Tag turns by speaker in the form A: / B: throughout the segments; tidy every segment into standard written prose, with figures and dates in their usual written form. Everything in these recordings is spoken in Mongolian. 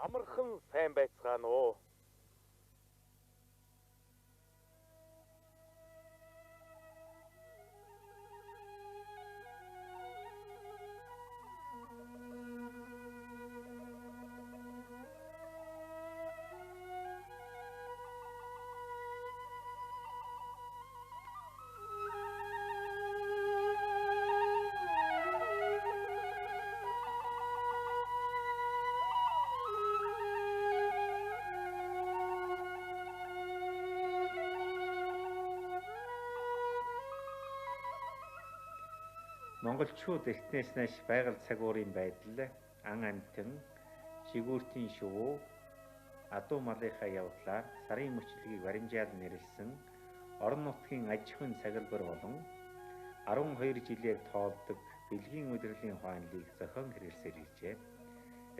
A: Амархан сайн байцгаана уу?
B: Монголчууд эртнээс нааш байгаль цаг уурын байдал, ан амьтан, жигүүртийн шувуу, адуу малынхаа явдлаар сарын мөчлөгийг баримжаал нэрлсэн орон нутгийн аж ахуйн цагалбар болон 12 жилээр тоолдог бэлгийн удирдлагын хойнолыг зохион хэрэглэсээр иржээ.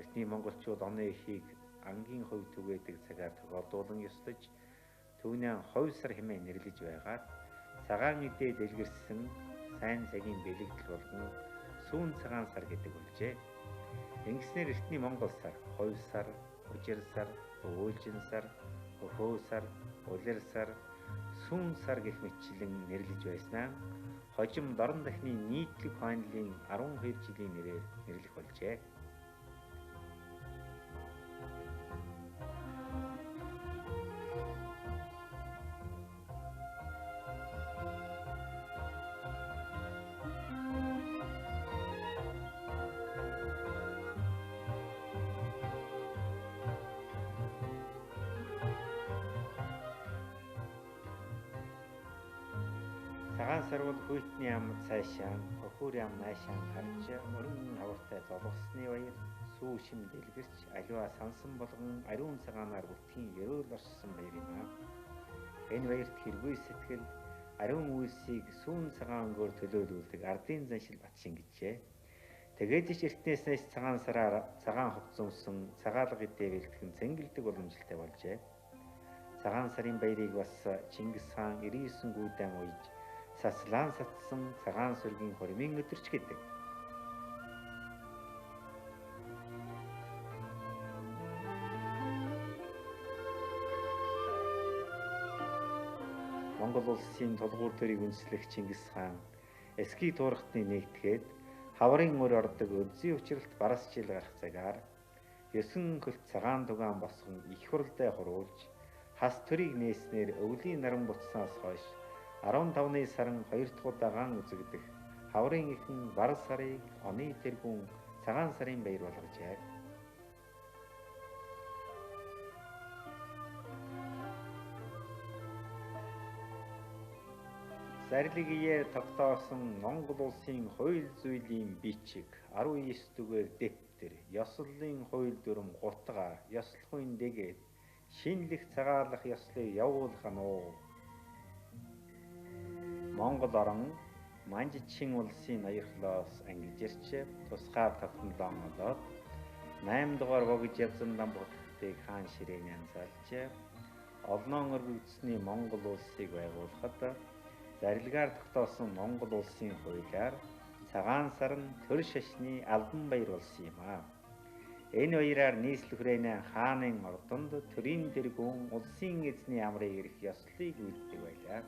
B: Эртний монголчууд оны эхийг ангийн хувь түгээдэг цагаар тохиолдуулан ёслож, түүнээ хувь сар хэмээн нэрлэж байгаад цагаан эдээ дэлгэрсэн сайн цагийн бэлэгдэл болгон сүүн цагаан сар гэдэг болжээ. Ингэснээр эртний монгол сар, хувь сар, ужир сар, өвөлжин сар, өхөө сар, улир сар, сүүн сар гэх мэтчлэн нэрлэж байснаа хожим дорн дахны нийтлэг хойнолын 12 жилийн нэрээр нэрлэх болжээ. Цагаан сар бол хүйтний ам цаашаа, өхөр ам наашаа харж өрн хавартай золгосны баяр, сүү шим дэлгэрч аливаа сансан болгон ариун цагаанаар бүтгийн ерөөл оршсон баяр юм аа. Энэ баярт хэргүй сэтгэл ариун үйлсийг сүүн цагаан өнгөөр төлөөлүүлдэг ардын заншил батшин гэжээ. Тэгээд ч эртнээс цагаан сараар цагаан хувцас өмсөн цагаалга эдээ бэлтгэн цэнгэлдэг уламжлалтай болжээ. Цагаан сарын баярыг бас Чингис хаан 99 гүйдэн уйж саслаан сатсан цагаан сүргийн хормын өдөрч гэдэг. Монгол улсын тулгуур төрийг үндэслэх Чингис хаан эсхий туурхтны нэгтгээд хаврын өр ордог Өдзий учралт барас жил гарах цагаар 9 хөлт цагаан дугаан босгон их хурлдаа хуруулж хас төрийг нээснээр өвлийн наран буцсанаас хойш 15-ны сарын 2 дахь удагаан үзэгдэх хаврын ихэн бар сарыг оны тэргүүн цагаан сарын баяр болгожээ. Зарлигээр тогтоосон Монгол улсын хууль зүйлийн бичиг 19 дугаар дэвтэр, ёслолын хууль дүрм 3 дугаар, ёслохын дэгээд шинэлэх цагаалах ёслыг явуулах нь Монгол орон Манжчин улсын ноёрхлоос ангижирч тусгаар тогтнолоо олоод 8 дугаар богж явсан Дамбухтыг хаан ширээн янзалж олноон өргөгдсөний Монгол улсыг байгуулахад зарилгаар тогтоосон Монгол улсын хуулиар цагаан сар нь төр шашны албан баяр болсон юм аа. Энэ баяраар нийслэл хааны ордонд төрийн тэргүүн улсын эзний амрыг ирэх ёслыг үйлддэг байлаа.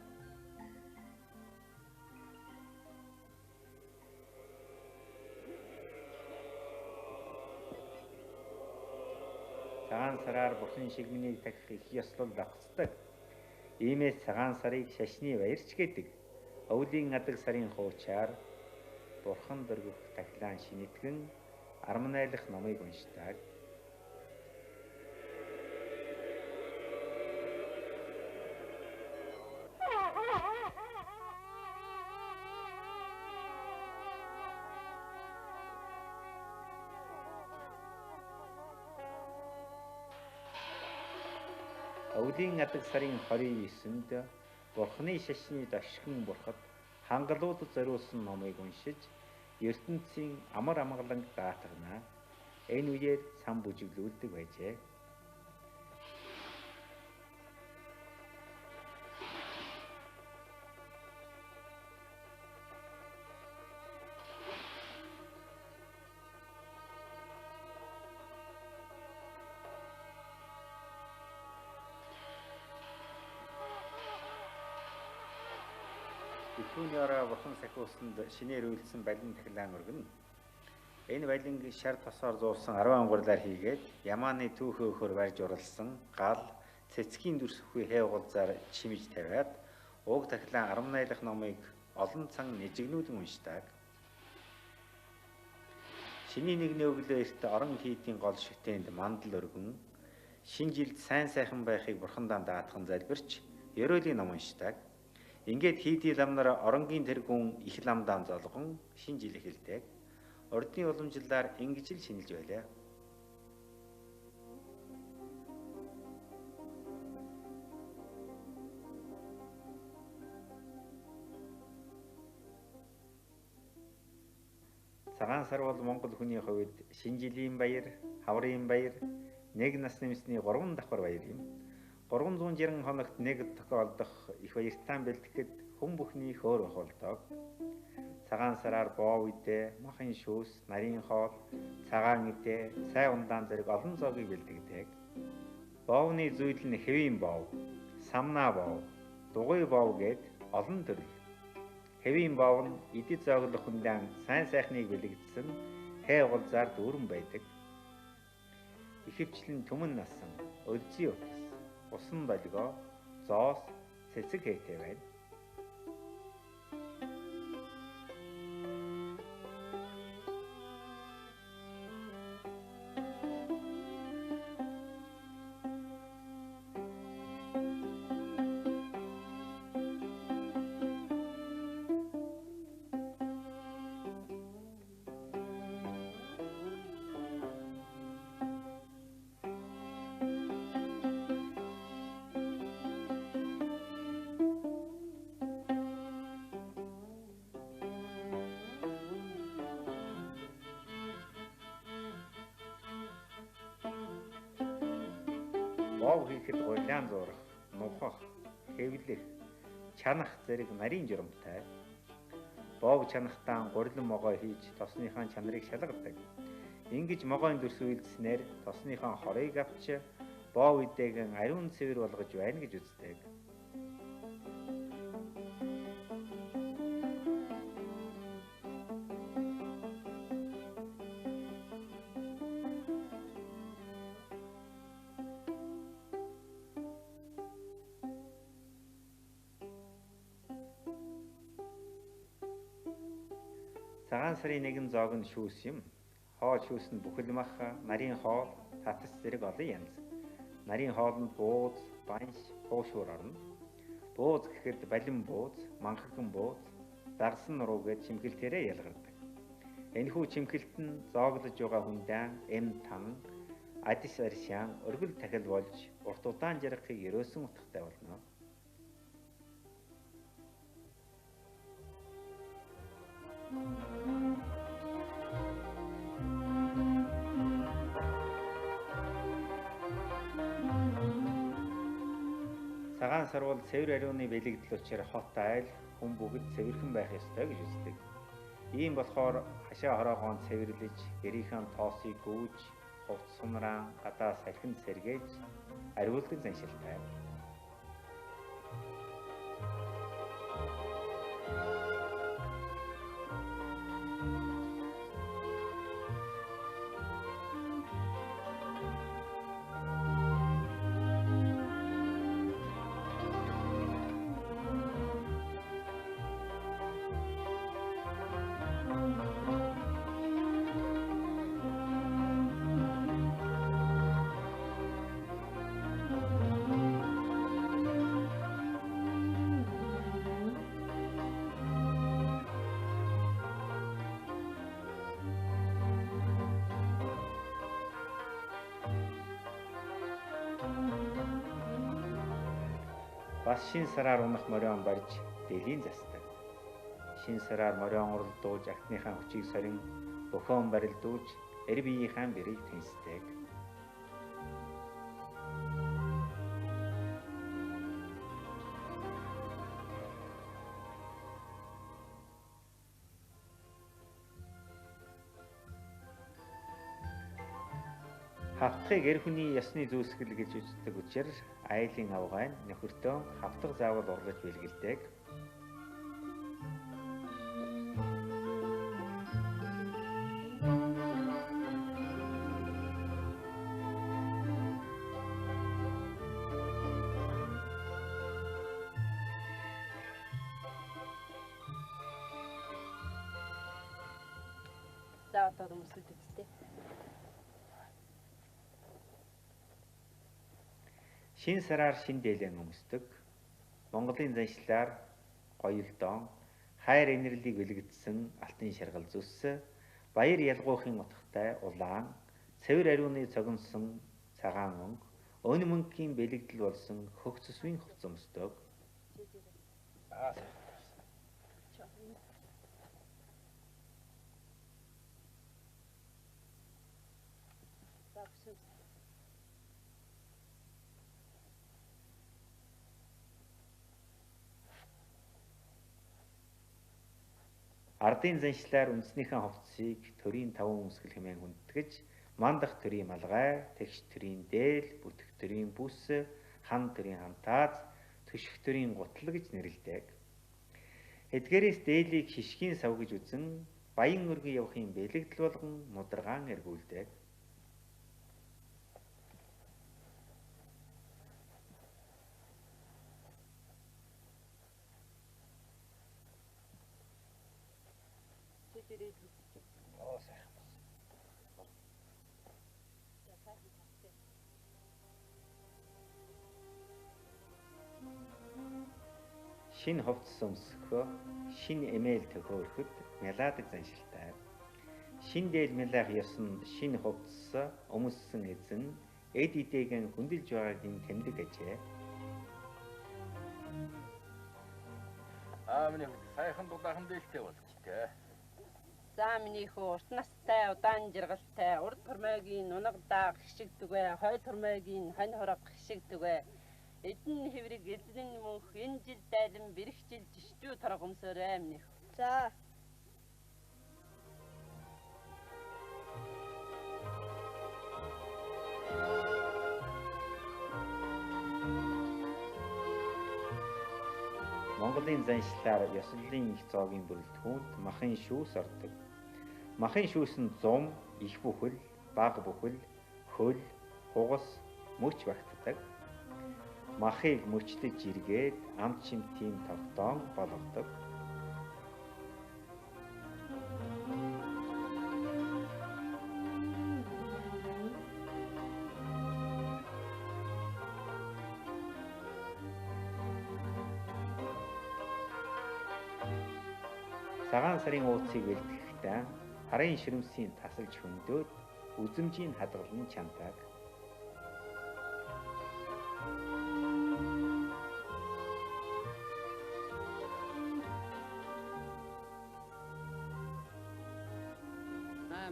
B: Цагаан сараар бурхан шигмэнийг дахих их ёслол давхцдаг. Иймээс цагаан сарыг шашны баярч гэдэг. Өвлийн адаг сарын хуучаар бурхан дөргөх тахилаан шинэтгэн армнайлах номыг уншдаг. Өвлийн адаг сарын 29-нд бурханы шашны дошгон бурхад хангалуулд зориулсан номыг уншиж ертөнцийн амар амгаланг даатгана. Энэ үеэр сан бүжиглүүлдэг байжээ. Эхүүний ороо бурхан сахиусанд шинээр үйлдсэн балин тахилаан өргөн. Энэ балинг шар тосоор зуулсан 10 ангуурлаар хийгээд ямааны түүхөө өхөр барьж уралсан гал цэцгийн дүрс үхий хэвгуулзаар чимж тавиад уг тахилаан 10 найлах номыг олон цан нэжигнүүдэн уншдаг. Шиний нэгний өглөө эрт орон хийдийн гол шүтээнд мандал өргөн шинэ жилд сайн сайхан байхыг бурхандаа даатхан залбирч ерөөлийн ном уншдаг. Ингээд хийдийн ламнаар оронгийн тэргүүн их ламдаан золгон шинэ жил эхэлдэг. Ордны уламжлалаар ингэж л шинэлж байлаа. Цагаан сар бол Монгол хүний хувьд шинэ жилийн баяр, хаврын баяр, нэг нас нэмсний 3 давхар баяр юм. 360 хоногт нэг тохиолдох их баяртаан бэлтгэхэд хүн бүхний хөөр бах болдог. Цагаан сараар боо үедээ махын шүүс, нарийн хоол, цагаан үедээ сай ундаан зэрэг олон зоогийг бэлтгэдэг. Боовны зүйл нь хэвийн боов, самнаа боов, дугуй боов гээд олон төрөл. Хэвийн боов нь идэд зооглох хүндэн сайн сайхныг бэлэгдсэн хээ уулзаар дүүрэн байдаг. Ихэвчлэн түмэн насан, өлзий утас, усан долгоо, зоос, цэцэг хээтэй байна. Боов хийхэд гуйлаан зурах, нухах, хэвлэх, чанах зэрэг нарийн журамтай. Боов чанахтаа гурилан могой хийж тосныхаа чанарыг шалгадаг. Ингэж могойн дүрс үйлдснээр тосныхаа хорыг авч боов идээгэн ариун цэвэр болгож байна гэж үздэг. Цагаан сарын нэгэн зоог нь шүүс юм. Хоол шүүс нь бүхэл мах, нарийн хоол, татас зэрэг олон янз. Нарийн хоолнд бууз, банш, хуушуур орно. Бууз гэхэд балин бууз, манхаган бууз, дагсан нуруу гэж чимхэлтээрээ ялгардаг. Энэхүү чимхэлт нь зооглож байгаа хүндээ эм тан, адис аршаан, өргөл тахил болж урт удаан жаргахыг ерөөсөн утгатай болно. Цагаан сар бол цэвэр ариуны бэлэгдэл учраас хот айл хүн бүгд цэвэрхэн байх ёстой гэж үздэг. Ийм болохоор хашаа хороогоон цэвэрлэж, гэрийнхэн тоосыг гүйж, хувц сунраан, гадаа салхинд сэргээж, ариулдаг заншилтай. Бас шин сараар унах морион барьж дэлийн застав. Шин сараар морион уралдуулж актныхаа хүчийг сорин бөхөн барилдуулж эр биеийнхээ бэрийг тэнцдэг. Хавтгыг эр хүний ёсны зүйсгэл гэж үздэг учраас айлын авгай нь нөхөртөө хавтга заавал урлаж бэлгэлдэг.
C: За одоо өмсөд үсттэй.
B: Шин сараар шин дээлэн өмсдөг. Монголын заншлаар гоёлдоон хайр инэрлийг бэлгэдсэн алтын шаргал зүс, баяр ялгуухын утгатай улаан, цэвэр ариуны цогнсон цагаан өнгө, өн мөнхийн бэлэгдэл болсон хөх цэсвийн хувцас өмсдөг. Ардын заншлаар үндснийхэн хувцсыг төрийн 5 өмсгөл хэмээн хүндэтгэж, мандах төрийн малгай, тэгш төрийн дээл, бүтэх төрийн бүс, хан төрийн хантааз, төшөх төрийн гутал гэж нэрлэдэг. Эдгээрээс дээлийг шишгийн сав гэж үзэн, баян өргөн явахын бэлэгдэл болгон нударгаан эргүүлдэг. Шин хувцас өмсөхөө, шин эмээл төхөөрөхөд мяладаг заншилтай. Шин дээл мялах ёсонд шин хувцас өмссөн эзэн эд идээгэн хүндэлж байгаагийн тэмдэг ажээ.
D: Миний сайхан дулаахан дээлтэй болж тээ.
C: За миний хөө урт настай, удаан жаргалтай, урд тормойгийн нунаг даах хишигдүгэ, хой тормойгийн хонь хорог хишигдүгэ. Эдэн хэврэг эзэн мөнх энэ жил дайлан бэрх жил жишдүү торог өмсөөрэй минийх.
E: За.
B: Монголын заншлаар ёслолын их зоогийн бүрэлдэхүүнд махын шүүс ордог. Махын шүүс нь зум, их бүхэл, бага бүхэл, хөл, хугас, мөч багтдаг. Махыг мөчлөж иргээд амт шимтийн тогтоон болгодог. Цагаан сарын ууцыг бэлтгэхдээ харын ширэмсийн тасалж хөндөд үзэмжийн хадгалан чандаг.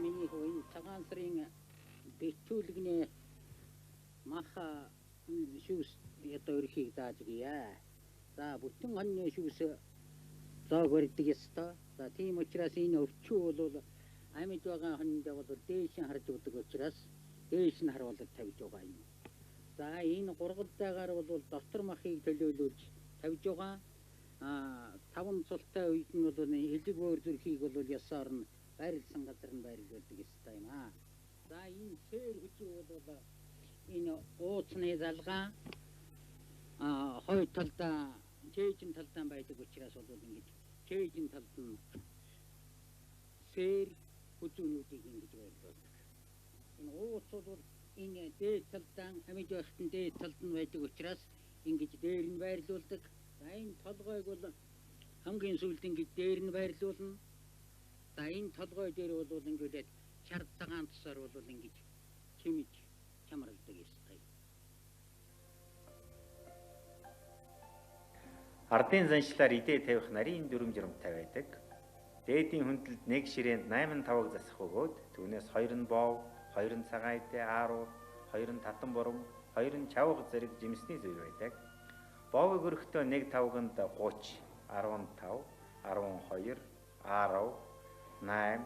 F: Миний хөө цагаан сарын бэчүүлгний маха шүүс ята өрхийг зааж гиэ. За бүтэн хоньны шүүс зааг барьдаг ёстой. За тийм учраас энэ өвчүү бол амьд байгаа хонд бол дээш нь харж удаг учраас дээш нь харуулж тавьж байгаа юм. За энэ гургалдаагаар бол дотор махыг төлөөлүүлж тавьж байгаа. 5 цултай үед нь бол элэг өөр зүрхийг бол ясаар нь байрлсан газар нь байрлуулдаг ёстой юм аа. За энэ сээр хүчий бол энэ ууцны залгаа хой талдаа чэйжин талдаа байдаг учраас бол ингэж чэйжин талд нь сээр хүчнүүдийг ингэж байрлуулдаг. Энэ ууц бол энэ дээд талдаа амьд байхтан дээд талд нь байдаг учраас ингэж дээр нь байрлуулдаг. За энэ толгойг бол хамгийн сүүлд ингэж дээр нь байрлуулна. За энэ толгой дээр бол ингээд чар цагаан тусаар бол ингэж чимж чамралдаг ёстой.
B: Ардын заншлаар идээ тавих нарийн дүрм жиромтай байдаг. Дээдийн хүндэлд нэг ширээнд 8-5-ыг засах өгөөд түүнээс 2 нь боов, 2 нь цагаан идээ ааруу, 2 нь татан бурам, 2 нь чавга зэрэг жимсний зүйл байдаг. Боовыг өргөхдөө 1-5-нд 30, 15, 12, 10, 8,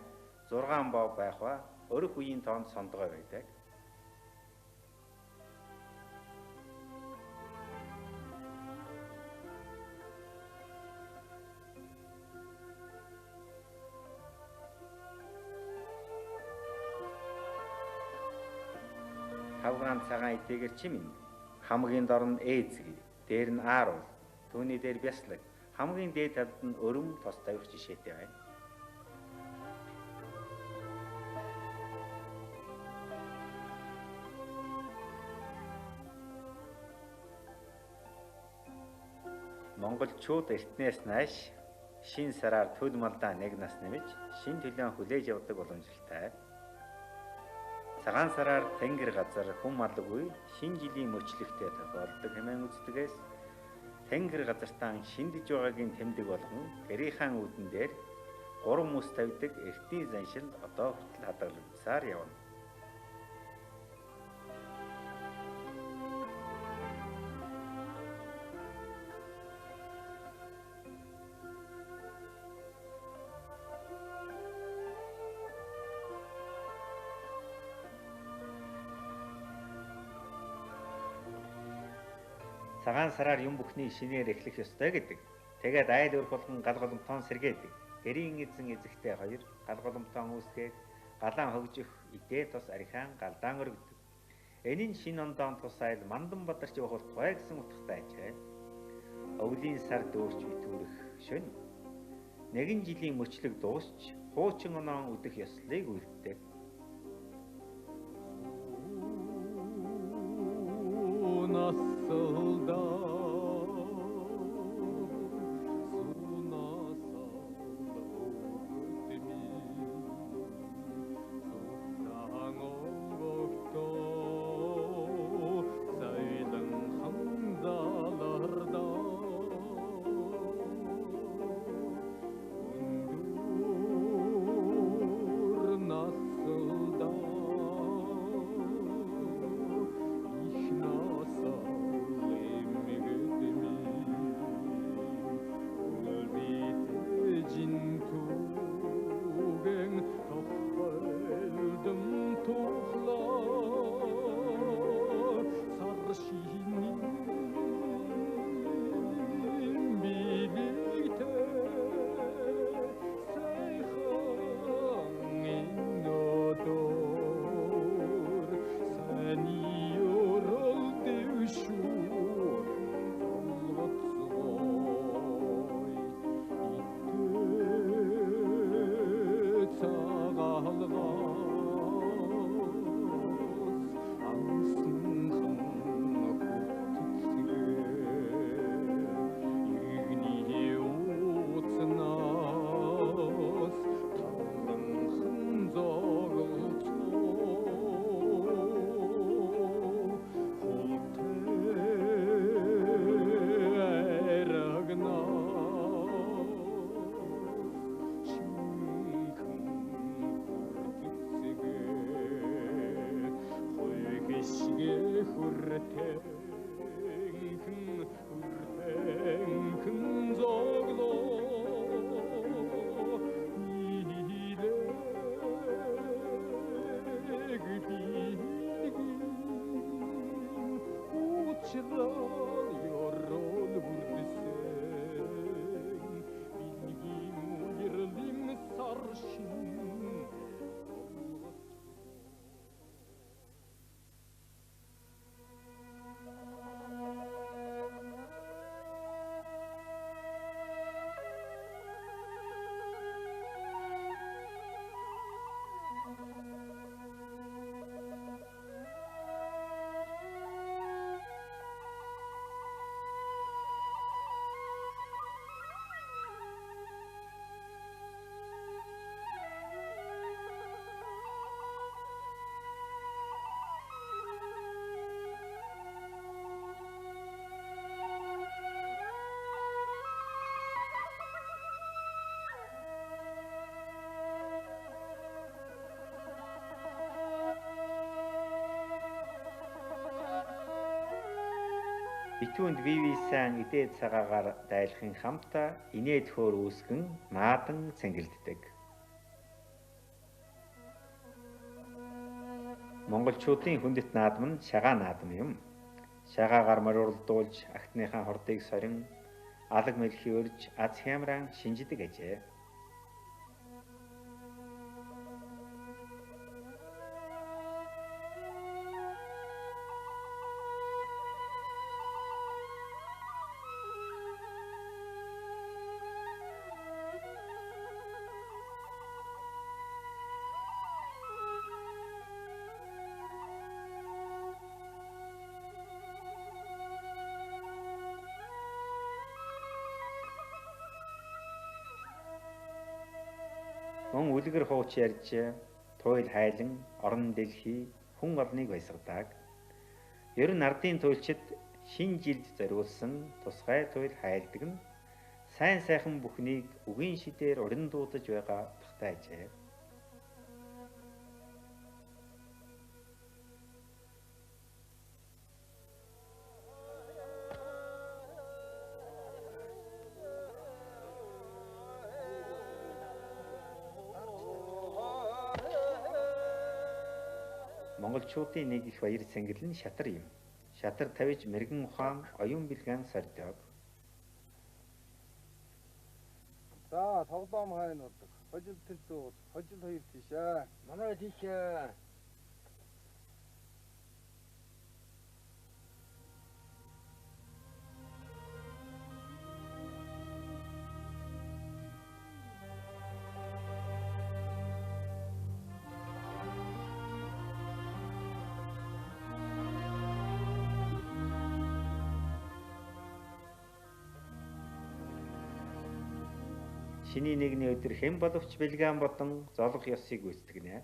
B: 6 бов байх ба өрөх үеийн тоонд сондгой байдаг. тавгаан цагаан итээгэр чимэн хамгийн дор нь ээзэг, дээр нь ааруул, түүний дээр бяслаг, хамгийн дээд талд нь өрөм тос тавих жишээтэй байна. Монголчууд эртнээс нааш шин сараар төл малдаа нэг нас нэмж шин төлөөн хүлээж явдаг боломжтой. Цагаан сараар тэнгэр газар хүм малгүй шин жилийн мөчлөгтэй тохиолдог хэмээн үздэгээс тэнгэр газартаа шиндэж байгаагийн тэмдэг болгон гэрийнхэн үүдэн дээр гурван мөс тавьдаг эртний заншил одоо хүртэл хадгалагдсаар явна. Цагаан сараар юм бүхний шинээр эхлэх ёстой гэдэг. Тэгээд айл өрх болгон гал голомтоон сэргээдэг. Гэрийн эзэн эзэгтэй хоёр гал голомтоон үүсгээд галаан хөгжих идээ тус архиан галдаан өргөдөг. Энэ нь шинэ ондоон тус айл мандан бадарч явах тухай гэсэн утгатай ажээ. Өвлийн сар дүүрч битүүрэх шөнө. Нэгэн жилийн мөчлөг дуусч хуучин оноон үдэх ёслолыг үлддэг. Битүүнд вивисэн идээд цагаагаар дайлахын хамтаа инээд хөөр үүсгэн наадан цэнгэлддэг. Монголчуудын хүндэт наадам нь шагаа наадам юм. Шагаагаар мориурлдуулж агтныхаа хордыг сорин алаг мэлхий өрж аз хямран шинждэг ажээ. Мөн үлгэр хууч ярьж туйл хайлан орон дэлхий хүн олныг баясгадаг. Ер нь ардын туйлчид шинэ жилд зориулсан тусгай туйл хайлдаг нь сайн сайхан бүхнийг үгийн шидээр уран дуудаж байгаа багтаажээ. Монголчуудын нэг их баяр цэнгэл нь шатар юм. Шатар тавиж мэрэгэн ухаан оюун бэлгэн сордог.
A: За тоглоом хайна болдог. Хожил тэнцүү бол хожил хоёр тийшээ.
D: Манай тийшээ.
B: Шиний нэгний өдөр хэн боловч бэлгэн бодон золох ёсыг гүйцэтгэнэ.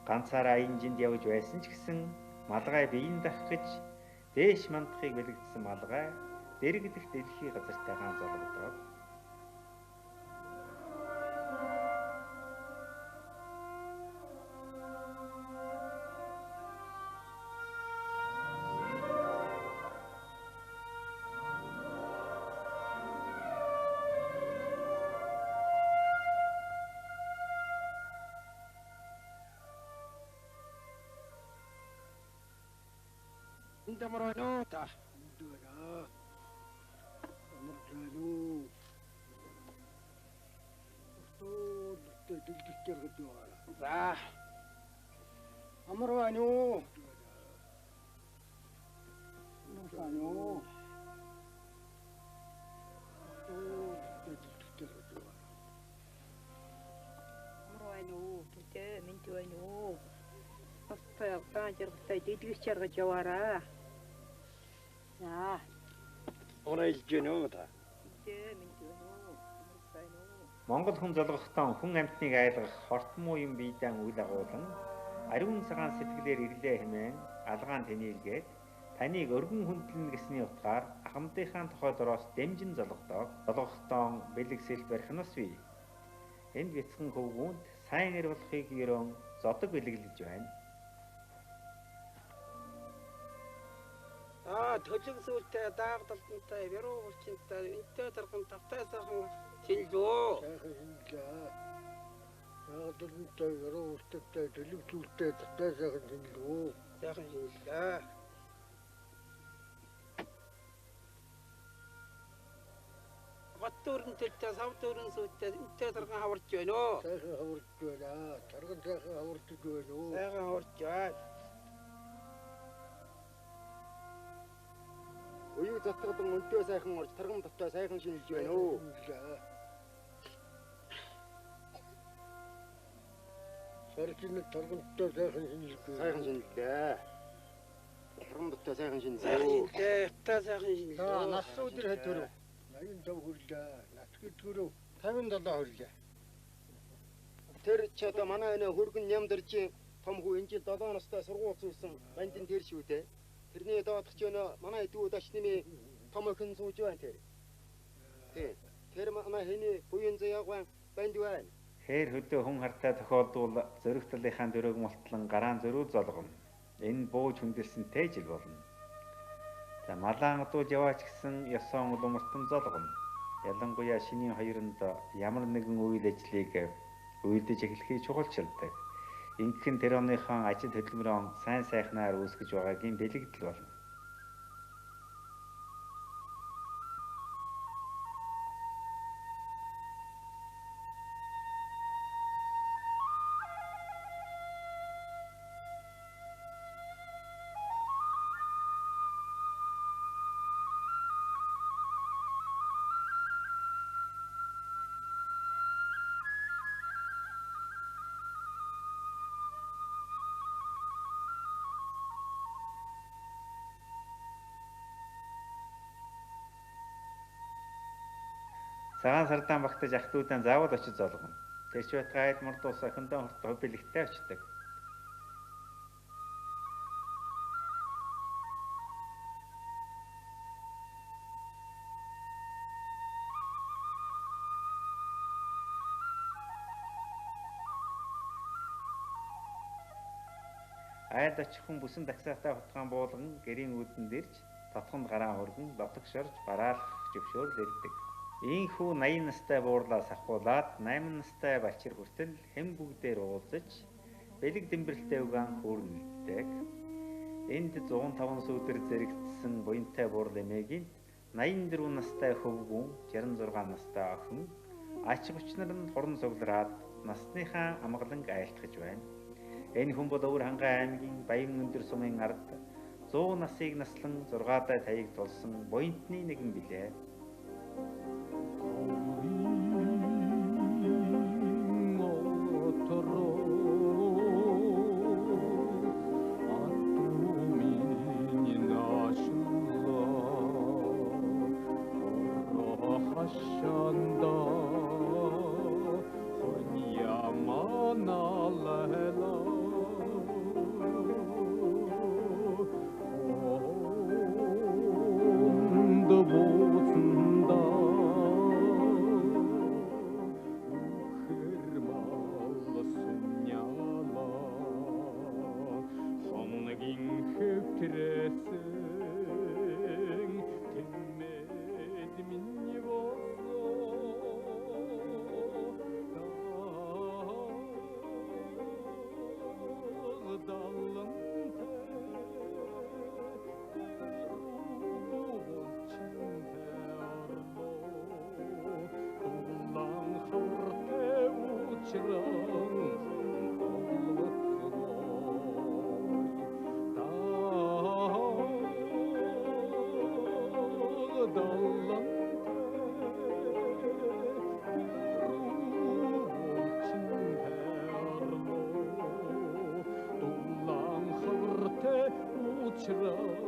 B: Ганцаараа инжинд явж байсан ч гэсэн малгай биеийн дах гэж дээш мандахыг бэлэгдсэн малгай дэрэгдэх дэлхий газартайгаан золгодог.
A: Инта мороно та. Дура. Амарчану. Тоо дэлгэцээр гэдээ. За. Амарвану. Амарвану. Тоо дэлгэцээр гэдээ.
C: Амарвану, тэ ментуану. Аппаа таанчэрхтэй дэлгэцээр гэж яваараа. За.
A: Орайлжэнөө та.
B: Монгол хүн золгохдоо хүн амьтныг айлгах хортмуу юм биедэн үйл агуулan ариун цагаан сэтгэлээр ирлээ хэмээн алгаан тэнийлгээд таныг өргөн хүндлэн гэсний утгаар ахмадынхаа тухай дороос дэмжин золгодог. Золгохдоо бэлэгсэл барихнаас бий. Энд бяцхан хөвгүүнд сайн эр болохыг ерөн зодог бэлэглэж байна.
E: Төлөг сүлтэй даагдалтантай веруу булчинтай энтэй тархан тавтай сайхан шинжлөө.
A: Сайхан шинжлээ. Даагдалтантай веруу булчинтай төлөг сүлтэй тавтай сайхан шинжлөө.
E: Сайхан шинжлээ. Баттуурын төлтэй савдуурын сүлтэй энтэй тархан хаварч байна оо.
A: Сайхан хаварч байна. Тархан сайхан хаварч байна оо.
E: Сайхан хаварч байна.
G: Уян затгадан өнтөө сайхан орж таргам тавтай сайхан шинжилж байна уу.
A: Сарчин таргамтай сайхан шинжилгээ.
G: Сайхан шинжилгээ. Таргам тавтай сайхан шинжилгээ.
E: Сайхан сайхан
A: За
E: шинжилгээ.
A: нас өдөр хэдвэр 85 хүрлээ. Нас гэдгөрөө 57 хүрлээ.
G: Тэр ч одоо манай энэ хөргөн нямдэрч том хүү энэ жил 7 настай сургууль зүүсэн бандин тэр шүү дээ. Тэрний доодох ч өнөө манай дүү даш нэмээ том охин сууж байна тэр. Тий. Тэр манай хэний буян заяаган банд байна.
B: Хээр хөдөө хүн хартаа тохиолдвол зөрөх талынхаа дөрөг мултлан гараан зөрүү золгоно. Энэ бууж хүндэлсэнтэй жил болно. За малаан удууж яваач гэсэн ёсон улмартан золгоно. Ялангуяа шинийн хоёронд ямар нэгэн үйл ажлыг үйлдэж эхлэхийг чухалчилдаг. Ингэхэн тэр оныхон ажил хөдөлмөрөөн сайн сайхнаар үүсгэж байгаагийн бэлэгдэл болно. Цагаан сардаан багтаж ах トゥ удаан заавал очиж золгоно. Тэрч байтгайд мордуус охиндоо хортоо бэлэгтэй очдог. Айд очих хүн бүсэн таксаатай хутгаан буулган гэрийн үүдэн дэрж татханд гараа хөргөн дотогшорж бараалах зөвшөөрөл ирдэг. Ийхүү 80 настай буурлаас ахуулаад 8 настай балчир хүртэл хэм бүгдээр уулзаж бэлэг дэмбэрэлтэй угаан хөөрнөлдөг. Энд 105 сүүдэр зэрэгцсэн буянтай буурал эмээгийн 84 настай хөвгүүн 66 настай охин ач хүчнэр нь хорон цуглараад насныхаа амгаланг айлтгаж байна. Энэ хүн бол Өвөр Хангай аймгийн Баян өндөр сумын ард 100 насыг наслан 6 дай таяг тулсан буянтны нэгэн билээ.
H: Чра